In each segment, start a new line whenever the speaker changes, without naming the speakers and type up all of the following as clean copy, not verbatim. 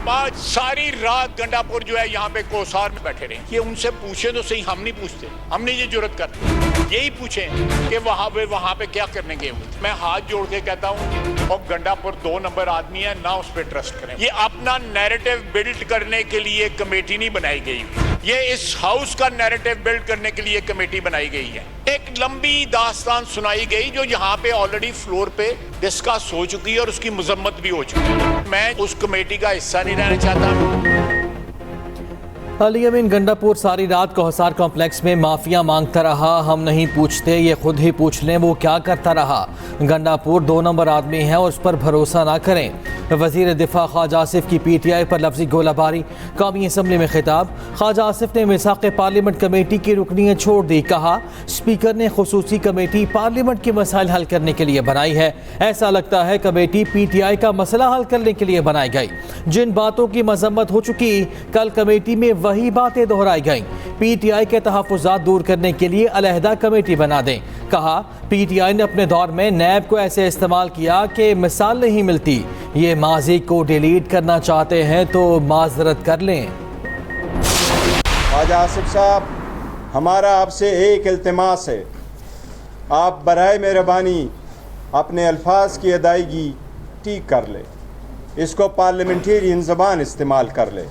बाद सारी रात गंडापुर जो है यहाँ पे कोसार में बैठे रहे। ये उनसे पूछे तो सही, हम नहीं पूछते, हमने ये जुर्रत करते। यही पूछे कि वहाँ पे क्या करने गए हुए थे। मैं हाथ जोड़ के कहता हूँ और गंडापुर 2 नंबर आदमी है ना, उस पर ट्रस्ट करें। ये अपना नैरेटिव बिल्ड करने के लिए कमेटी नहीं बनाई गई, ये इस हाउस का नैरेटिव बिल्ड करने के लिए कमेटी बनाई गई है। एक लंबी दास्तान सुनाई गई जो यहाँ पे ऑलरेडी फ्लोर पे डिस्कस हो चुकी है और उसकी मजम्मत भी हो चुकी है। मैं उस कमेटी का हिस्सा नहीं रहना चाहता।
अली अमीन गंडापुर सारी रात कोहसार कॉम्प्लेक्स में माफिया मांगता रहा, हम नहीं पूछते, ये खुद ही पूछ लें वो क्या करता रहा। गंडापुर 2 नंबर आदमी है और उस पर भरोसा ना करें। वजीर दिफा ख्वाजा आसिफ की PTI पर लफ्जी गोलाबारी। कौमी असम्बली में खिताब। ख्वाजा आसिफ ने मिसाक़ पार्लियामेंट कमेटी की रुकनीत छोड़ दी। कहा स्पीकर ने खुसूसी कमेटी पार्लियामेंट के मसाइल हल करने के लिए बनाई है। ऐसा लगता है कमेटी PTI का मसला हल करने के लिए बनाई गई। जिन बातों की मजम्मत हो चुकी कल कमेटी में वही बातें दोहराई गईं। PTI के तहफ़्फ़ुज़ात दूर करने के लिए अलहदा कमेटी बना दें। कहा PTI ने अपने दौर में नैब को ऐसे इस्तेमाल किया कि मिसाल नहीं मिलती। ये माजी को डिलीट करना चाहते हैं तो माजरत कर लें।
ख्वाजा आसिफ साहब, हमारा आपसे एक इल्तिमास है, आप बराए मेहरबानी अपने अल्फाज की अदायगी ठीक कर ले, इसको पार्लियामेंटेरियन ज़बान इस्तेमाल कर ले।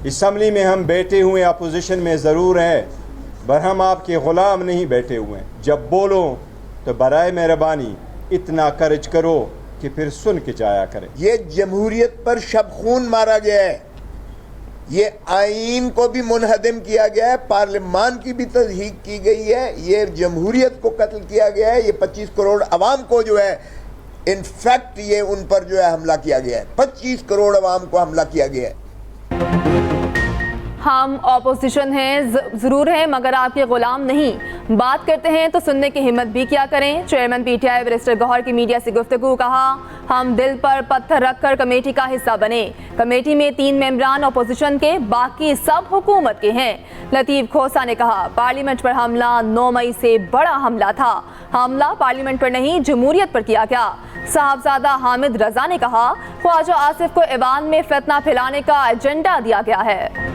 असम्बली में हम बैठे हुए अपोजिशन में ज़रूर हैं, पर हम आपके ग़ुलाम नहीं बैठे हुए हैं। जब बोलो तो बराए मेहरबानी इतना कर्ज करो कि फिर सुन के जाया करें।
ये जमहूरियत पर शब खून मारा गया है, ये आईन को भी मुनहदम किया गया है, पार्लियामान की भी तज़हीक की गई है, ये जमहूरियत को कत्ल किया गया है। ये 25 करोड़ अवाम को जो है इनफैक्ट ये उन पर जो है हमला किया गया है। 25 करोड़ अवाम को हमला किया गया है।
हम ऑपोजिशन हैं, ज़रूर हैं, मगर आपके ग़ुलाम नहीं। बात करते हैं तो सुनने की हिम्मत भी क्या करें। चेयरमैन PTI बैरिस्टर गौहर की मीडिया से गुफ्तगू। कहा हम दिल पर पत्थर रखकर कमेटी का हिस्सा बने। कमेटी में 3 मेंबरान ऑपोजिशन के, बाकी सब हुकूमत के हैं। लतीफ़ खोसा ने कहा पार्लियामेंट पर हमला 9 मई से बड़ा हमला था। हमला पार्लियामेंट पर नहीं जमहूरियत पर किया गया। साहबजादा हामिद रजा ने कहा ख्वाजा आसिफ को ऐवान में फितना फैलाने का एजेंडा दिया गया है।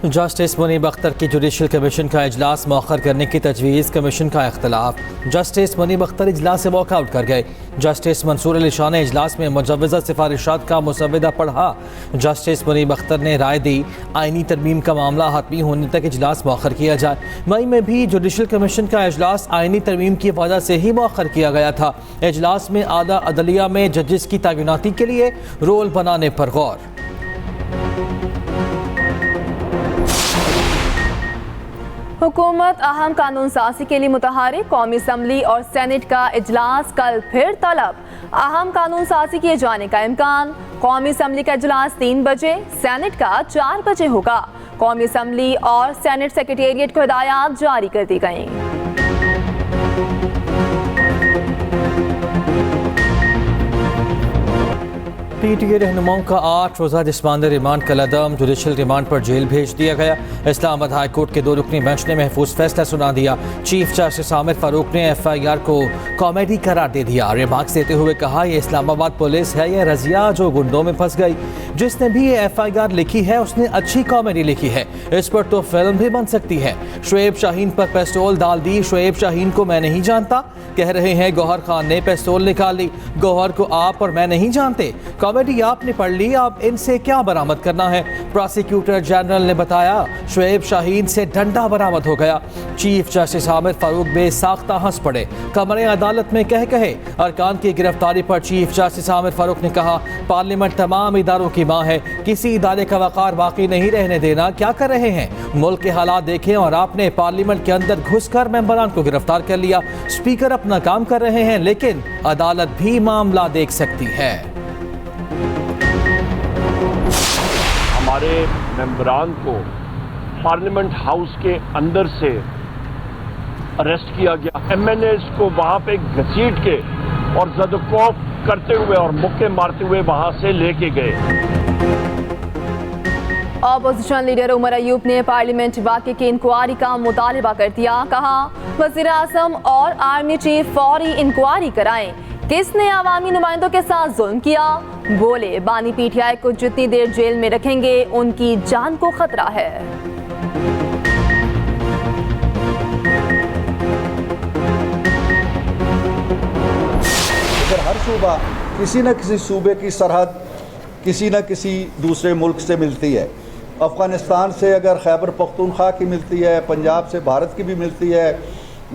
जस्टिस मुनीब अख्तर की जुडिशल कमीशन का इजलास मौखर करने की तजवीज़, कमीशन का इख्तलाफ। जस्टिस मुनीब अख्तर इजलास से वॉकआउट कर गए। जस्टिस मंसूर अली शाह ने इजलास में मुजव्वज़ा सिफारिशात का मुसव्वदा पढ़ा। जस्टिस मुनीब अख्तर ने राय दी आइनी तरमीम का मामला हतमी होने तक इजलास मौखर किया जाए। मई में भी जुडिशल कमीशन का इजलास आइनी तरमीम की वजह से ही मौखर किया गया था। इजलास में आला अदलिया में जजेस की तैनाती के लिए रोल बनाने पर गौर।
हुकूमत अहम कानून साजी के लिए मुतहरिक। कौमी असम्बली और सेनेट का इजलास कल फिर तलब। अहम कानून साजी किए जाने का इम्कान। कौमी असम्बली का इजलास 3 बजे, सेनेट का 4 बजे होगा। कौमी असम्बली और सेनेट सेक्रेटेरिएट को हिदायत जारी कर दी गई।
PTI रहनुमाओं का 8 रोज़ा जिस्मानी रिमांड कल अदम, जुडिशल रिमांड पर जेल भेज दिया गया। इस्लामाबाद हाई कोर्ट के 2 रुकनी बेंच ने महफूज फैसला सुना दिया। चीफ जस्टिस आमिर फारूक ने FIR को कॉमेडी करार दे दिया। रिमार्क्स देते हुए कहा यह इस्लामाबाद पुलिस है या रजिया जो गुंडों में फंस गई। जिसने भी ये FIR लिखी है उसने अच्छी कॉमेडी लिखी है, इस पर तो फिल्म भी बन सकती है। शुएब शाहीन पर पिस्तौल डाल दी। शुएब शाहीन को मैं नहीं जानता, कह रहे हैं गौहर खान ने पिस्तौल निकाली। गौहर को आप और मैं नहीं जानते। कॉमेडी आपने पढ़ ली, आप इनसे क्या बरामद करना है। प्रोसिक्यूटर जनरल ने बताया शुएब शाहीन से डंडा बरामद हो गया। चीफ जस्टिस आमिर फारूक बेसाख्ता हंस पड़े। कमरे अदालत में कहे अरकान की गिरफ्तारी पर चीफ जस्टिस आमिर फारूक ने कहा पार्लियामेंट तमाम इदारों की मां है, किसी इदारे का वक़ार बाकी नहीं रहने देना। क्या कर रहे हैं, मुल्क के हालात देखें और आपने पार्लियामेंट के अंदर घुसकर मेंबरान को गिरफ्तार कर लिया। स्पीकर अपना काम कर रहे हैं लेकिन अदालत भी मामला देख सकती है।
हमारे मेंबरान को पार्लियामेंट हाउस के अंदर से अरेस्ट किया गया। MNAs को वहां पे घसीट के और ज़दकोफ करते हुए और मुक्के मारते हुए वहां से लेके गए।
ऑपोजिशन लीडर उमर अयूब ने पार्लियामेंट वाक़े की इंक्वायरी का मुतालबा कर दिया। कहा वज़ीर आज़म और आर्मी चीफ फौरी इंक्वायरी कराएं। किसने अवामी नुमाइंदों के साथ जुल्म किया? बोले बानी पीटीआई को जितनी देर जेल में रखेंगे उनकी जान को खतरा है।
अगर हर सूबा किसी न किसी सूबे की सरहद किसी न किसी दूसरे मुल्क से मिलती है, अफ़गानिस्तान से अगर खैबर पख्तूनख्वा की मिलती है, पंजाब से भारत की भी मिलती है,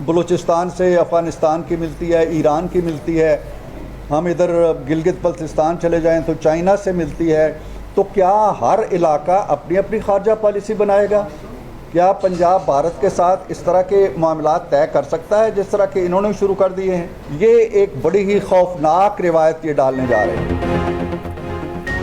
बलूचिस्तान से अफ़गानिस्तान की मिलती है, ईरान की मिलती है, हम इधर गिलगित बल्तिस्तान चले जाएं तो चाइना से मिलती है, तो क्या हर इलाका अपनी अपनी खारजा पॉलिसी बनाएगा? क्या पंजाब भारत के साथ इस तरह के मामलात तय कर सकता है जिस तरह के इन्होंने शुरू कर दिए हैं? ये एक बड़ी ही खौफनाक रिवायत ये डालने जा रहे हैं।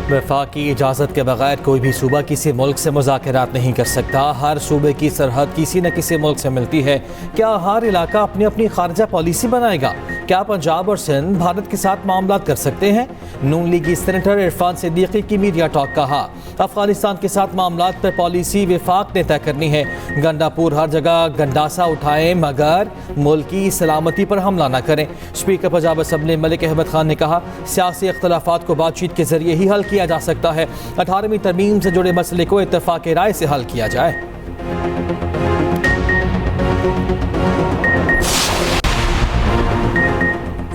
वफाक की इजाज़त के बगैर कोई भी सूबा किसी मुल्क से मुज़ाकरात नहीं कर सकता। हर सूबे की सरहद किसी न किसी मुल्क से मिलती है। क्या हर इलाका अपनी अपनी खारजा पॉलिसी बनाएगा? क्या पंजाब और सिंध भारत के साथ मामलात कर सकते हैं? नून लीगी सेनेटर इरफान सिद्दीकी की मीडिया टॉक कहा, अफगानिस्तान के साथ मामलात पर पॉलिसी वफाक ने तय करनी है। गंडापुर हर जगह गंडासा उठाएं मगर मुल्क की सलामती पर हमला न करें। स्पीकर पंजाब असम्बली मलिक अहमद खान ने कहा, सियासी इख्तलाफात को बातचीत के जरिए ही हल किया जा सकता है। 18वीं तरमीम से जुड़े मसले को इत्तेफाक राय से हल किया जाए।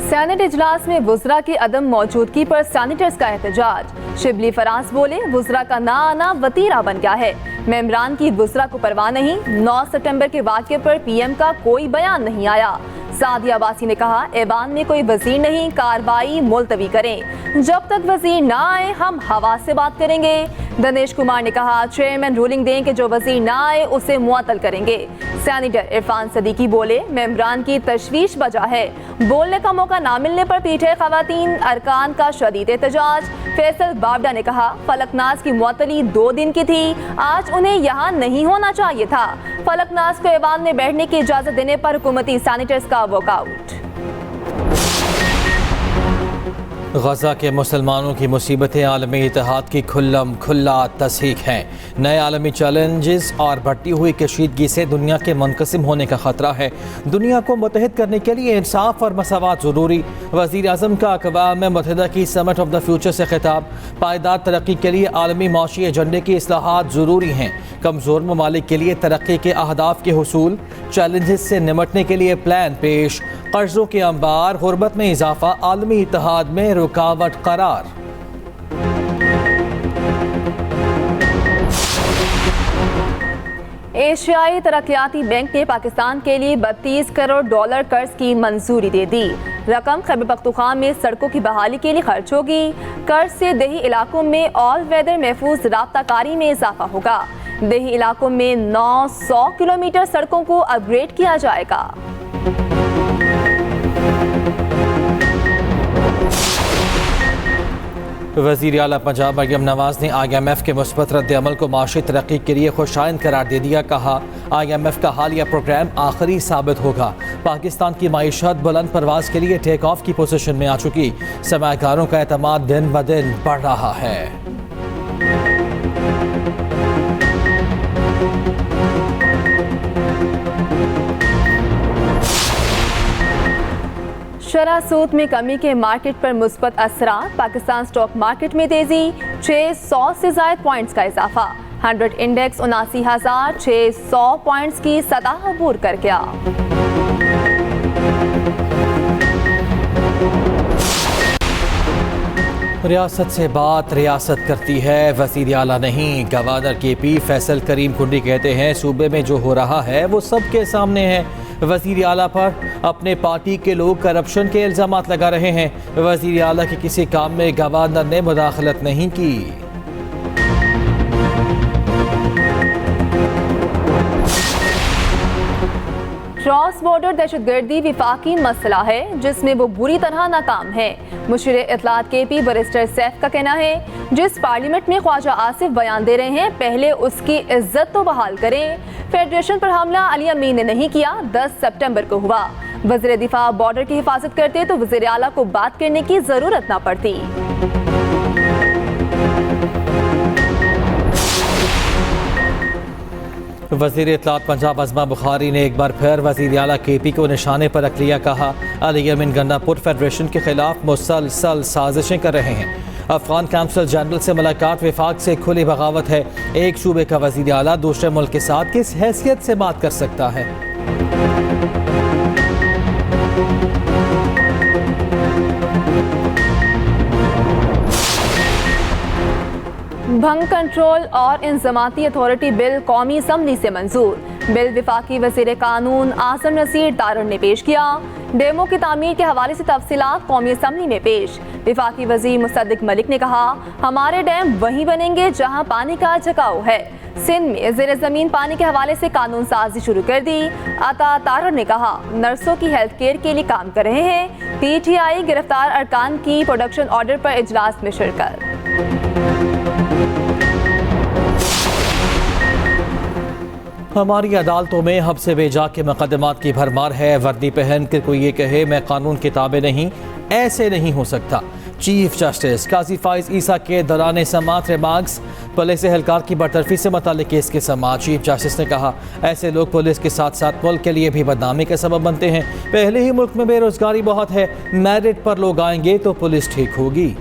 सेनेट इजलास में वुज़रा की अदम मौजूदगी पर सैनिटर्स का एहतजाज। शिबली फराज बोले, वुज़रा का ना आना वतीरा बन गया है। मेंबरान की वुज़रा को परवाह नहीं। 9 सितंबर के वाक़े पर पीएम का कोई बयान नहीं आया। सादिया अब्बासी ने कहा, ऐवान में कोई वजीर नहीं, कार्रवाई मुलतवी करें। जब तक वजीर ना आए हम हवा से बात करेंगे। दिनेश कुमार ने कहा, चेयरमैन रूलिंग दें कि जो वजीर ना आए उसे मुअत्तल करेंगे। सेनेटर इरफान सिद्दीकी बोले, मेंबरान की तशवीश बजा है। बोलने का मौका ना मिलने पर पीछे खवातीन अरकान का शदीद एहतजाज। फैसल बावडा ने कहा, फलकनाज की मुअत्तली 2 दिन की थी, आज उन्हें यहाँ नहीं होना चाहिए था। फलकनाज को ऐवान में बैठने की इजाजत देने पर हुकूमती सैनिटर्स का वॉकआउट।
गजा के मुसलमानों की मुसीबतें आलमी इत्तेहाद की खुल्लम खुल्ला तस्दीक हैं। नए आलमी चैलेंजेस और बढ़ती हुई कशीदगी से दुनिया के मुनक़सिम होने का ख़तरा है। दुनिया को मुत्तहिद करने के लिए इंसाफ और मसावात ज़रूरी। वज़ीर आज़म का अक़वाम मुत्तहिदा की समिट ऑफ द फ्यूचर से खिताब। पायदार तरक्की के लिए आलमी माशी एजेंडे की इस्लाहात ज़रूरी हैं। कमज़ोर ममालिक के लिए तरक्की के अहदाफ के हुसूल। चैलेंजेस से निमटने के लिए प्लान पेश। कर्ज़ों के अंबार, गुर्बत में इजाफा, आलमी इत्तेहाद में रुकावट करार।
एशियाई तरक्याती बैंक ने पाकिस्तान के लिए $32 करोड़ कर्ज की मंजूरी दे दी। रकम खैबर पख्तूनख्वा में सड़कों की बहाली के लिए खर्च होगी। कर्ज से देही इलाकों में ऑल वेदर महफूज राब्ता कारी में इजाफा होगा। देही इलाकों में 900 किलोमीटर सड़कों को अपग्रेड किया जाएगा।
वज़ीर आला पंजाब मरियम नवाज ने IMF के मुस्बत रद्द-ए-अमल को माशी तरक्की के लिए खुशाइन करार दे दिया। कहा, IMF का हालिया प्रोग्राम आखिरी साबित होगा। पाकिस्तान की माईशत बुलंद परवाज के लिए टेक ऑफ की पोजीशन में आ चुकी। सरमायाकारों का एतमाद दिन ब दिन बढ़ रहा है।
शरह सूद में कमी के मार्केट पर मुस्बत असरार। पाकिस्तान स्टॉक मार्केट में तेजी, 600 से ज़ायद पॉइंट्स का इजाफा। 100 इंडेक्स 79,600 पॉइंट्स की सतह अबूर कर गया।
रियासत से बात रियासत करती है, वज़ीर आला नहीं। गवर्नर KP फैसल करीम कुंडी कहते हैं, सूबे में जो हो रहा है वो सबके सामने है। वज़ीर आला पर अपने पार्टी के लोग करप्शन के इल्ज़ामात लगा रहे हैं। वज़ीर आला के किसी काम में गवर्नर ने मुदाखलत नहीं की।
क्रॉस बॉर्डर दहशतगर्दी विफाकी मसला है जिसमें वो बुरी तरह नाकाम है। मुशीर इत्तलात KP बैरिस्टर सैफ का कहना है, जिस पार्लियामेंट में ख्वाजा आसिफ बयान दे रहे हैं पहले उसकी इज्जत तो बहाल करें। फेडरेशन पर हमला अली अमीन ने नहीं किया, 10 सितंबर को हुआ। वज़ीर दिफा बॉर्डर की हिफाजत करते तो वज़ीर आला को बात करने की जरूरत ना पड़ती।
वज़ीर इत्तलात पंजाब अज़मा बुखारी ने एक बार फिर वज़ीर आला KP को निशाने पर रख लिया। कहा, अली यमीन गन्नापुर फेडरेशन के खिलाफ मुसलसल साजिशें कर रहे हैं। अफगान काउंसिल जनरल से मुलाकात विफाक से खुली बगावत है। एक सूबे का वज़ीर आला दूसरे मुल्क के साथ किस हैसियत से बात कर सकता है?
भंग कंट्रोल और इंजमाती अथॉरिटी बिल कौमी असम्बली से मंजूर। बिल विफाकी वज़ीर कानून आसम नसीर तारड़ ने पेश किया। डैमों की तामीर के हवाले से तफसीलात कौमी असम्बली में पेश। विफाकी वज़ीर मुसद्दिक मलिक ने कहा, हमारे डैम वहीं बनेंगे जहां पानी का झकाव है। सिंध में ज़ेर ज़मीन पानी के हवाले से कानून साजी शुरू कर दी। अता तारड़ ने कहा, नर्सों की हेल्थ केयर के लिए काम कर रहे हैं। PTI गिरफ्तार अरकान की प्रोडक्शन ऑर्डर पर इजलास में शिरकत।
हमारी अदालतों में हब से बेजा के मुकदमात की भरमार है। वर्दी पहन कर कोई ये कहे मैं कानून के ताबे नहीं, ऐसे नहीं हो सकता। चीफ जस्टिस काजी फाइज ईसा के दौरान समाअत रिमार्क्स। पुलिस एहलकार की बरतरफी से मुताल्लिक केस के समाअत। चीफ जस्टिस ने कहा, ऐसे लोग पुलिस के साथ साथ मुल्क के लिए भी बदनामी का सबब बनते हैं। पहले ही मुल्क में बेरोजगारी बहुत है, मेरिट पर लोग आएंगे तो पुलिस ठीक होगी।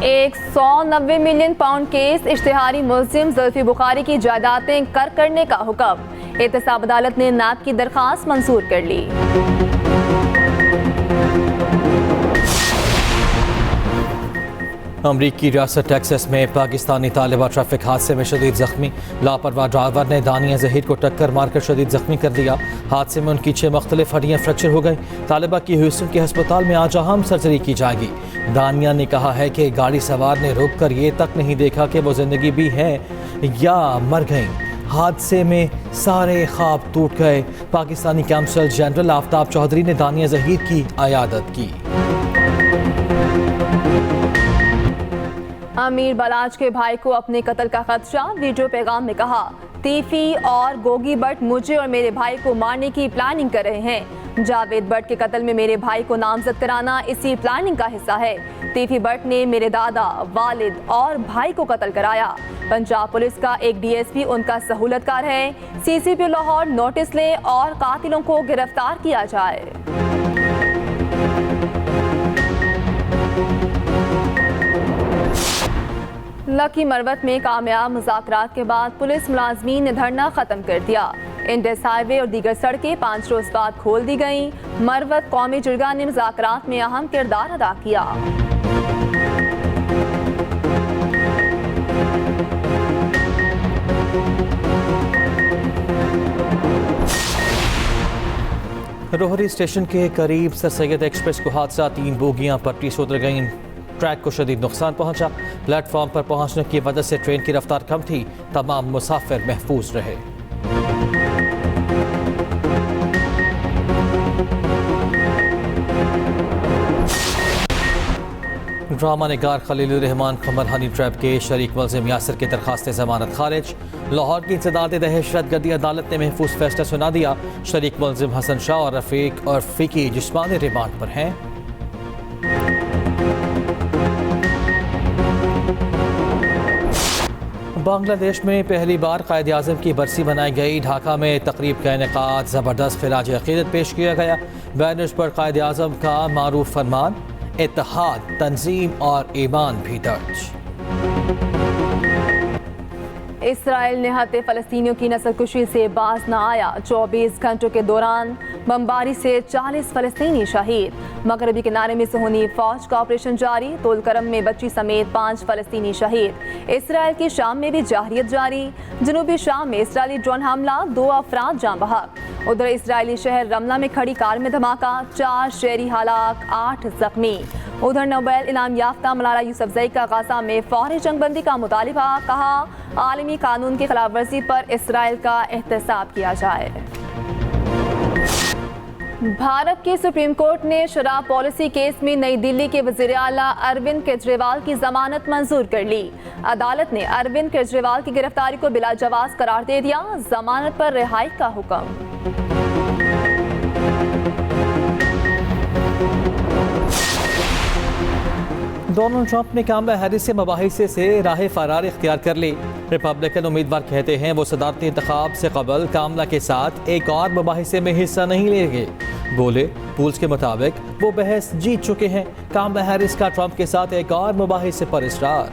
190 मिलियन पाउंड केस इश्तिहारी मुल्जिम जुल्फी बुखारी की जायदादें कर करने का हुक्म। एहतसाब अदालत ने नाब की दरख्वास्त मंजूर कर ली।
अमरीकी रियासत टेक्सास में पाकिस्तानी तालिबा ट्रैफिक हादसे में शदीद जख्मी। लापरवाह ड्राइवर ने दानिया जहीर को टक्कर मारकर शदीद जख्मी कर दिया। हादसे में उनकी 6 मुख्तलिफ हड्डियाँ फ्रैक्चर हो गई। तालिबा की ह्यूस्टन के अस्पताल में आज अहम सर्जरी की जाएगी। दानिया ने कहा है कि गाड़ी सवार ने रुक कर ये तक नहीं देखा कि वो जिंदगी भी है या मर गई। हादसे में सारे ख्वाब टूट गए। पाकिस्तानी काउंसिल जनरल आफ्ताब चौधरी ने दानिया जहीर की अयादत की।
अमीर बलाज के भाई को अपने कत्ल का खदशा। वीडियो पैगाम में कहा, तीफी और गोगी भट्ट मुझे और मेरे भाई को मारने की प्लानिंग कर रहे हैं। जावेद भट्ट के कत्ल में मेरे भाई को नामजद कराना इसी प्लानिंग का हिस्सा है। तीफी भट्ट ने मेरे दादा, वालिद और भाई को कत्ल कराया। पंजाब पुलिस का एक DSP उनका सहूलतकार है। CCP लाहौर नोटिस ले और कातिलों को गिरफ्तार किया जाए। लकी मरवत में कामयाब मुज़ाकरात के बाद पुलिस मुलाजमीन ने धरना खत्म कर दिया। इंडस हाईवे और दीगर सड़कें 5 रोज बाद खोल दी गईं। मरवत कौमी जुर्गा ने मुज़ाकरात में अहम किरदार अदा किया।
रोहरी स्टेशन के करीब सर सैयद एक्सप्रेस को हादसा। 3 बोगियां पटरी से उतर गईं। ट्रैक को शदीद नुकसान पहुंचा। प्लेटफॉर्म पर पहुंचने की वजह से ट्रेन की रफ्तार कम थी। तमाम मुसाफिर महफूज रहे। ड्रामा निगार खलीलुर रहमान को मरहनी ट्रैप के शरीक मुल्जिम यासिर की दरखास्त जमानत खारिज। लाहौर की इंसदाद दहशत गर्दी अदालत ने महफूज फैसला सुना दिया। शरीक मुल्जिम हसन शाह और रफीक और फ़िकी जिस्मानी रिमांड पर हैं। बांग्लादेश में पहली बार कायद आज़म की बरसी मनाई गई। ढाका में तकरीब का इनेकाद। ज़बरदस्त खिराज अक़ीदत पेश किया गया। बैनर्स पर कायद आज़म का मारूफ फरमान, इत्तेहाद, तंजीम और ईमान भी दर्ज।
इसराइल निहत्ते फ़लस्तीनियों की नस्लकुशी से बाज न आया। 24 घंटों के दौरान बमबारी से 40 फ़लस्तीनी शहीद। मगरबी किनारे में सुहनी फौज का ऑपरेशन जारी। तोलकरम में बच्ची समेत 5 फ़लस्तीनी शहीद। इसराइल की शाम में भी जाहिरियत जारी। जनूबी शाम में इसराइली ड्रोन हमला, 2 अफराद जाँ बहक। उधर इसराइली शहर रमला में खड़ी कार में धमाका, 4 शहरी हलाक, 8 जख्मी। उधर नोबेल इनाम याफ्ता मलाला यूसुफजई का गाजा में फौरी जंगबंदी का मुतालिबा। कहा, आलमी कानून की खिलाफ वर्जी पर इसराइल का एहतसाब किया जाए। भारत की सुप्रीम कोर्ट ने शराब पॉलिसी केस में नई दिल्ली के वज़ीर आला अरविंद केजरीवाल की जमानत मंजूर कर ली। अदालत ने अरविंद केजरीवाल की गिरफ्तारी को बिला जवाज करार दे दिया। जमानत पर रिहाई का हुक्म।
डोनाल्ड ट्रंप ने कामला हैरिस से मुबाहिसे से राह फरार इख्तियार कर ली। रिपब्लिकन उम्मीदवार कहते हैं वो सदारती इंतखाब से कबल कामला के साथ एक और मुबाहिसे में हिस्सा नहीं लेंगे। बोले पूल्स के मुताबिक वो बहस जीत चुके हैं। कामला हैरिस का ट्रंप के साथ एक और मुबाहिसे पर इसरार।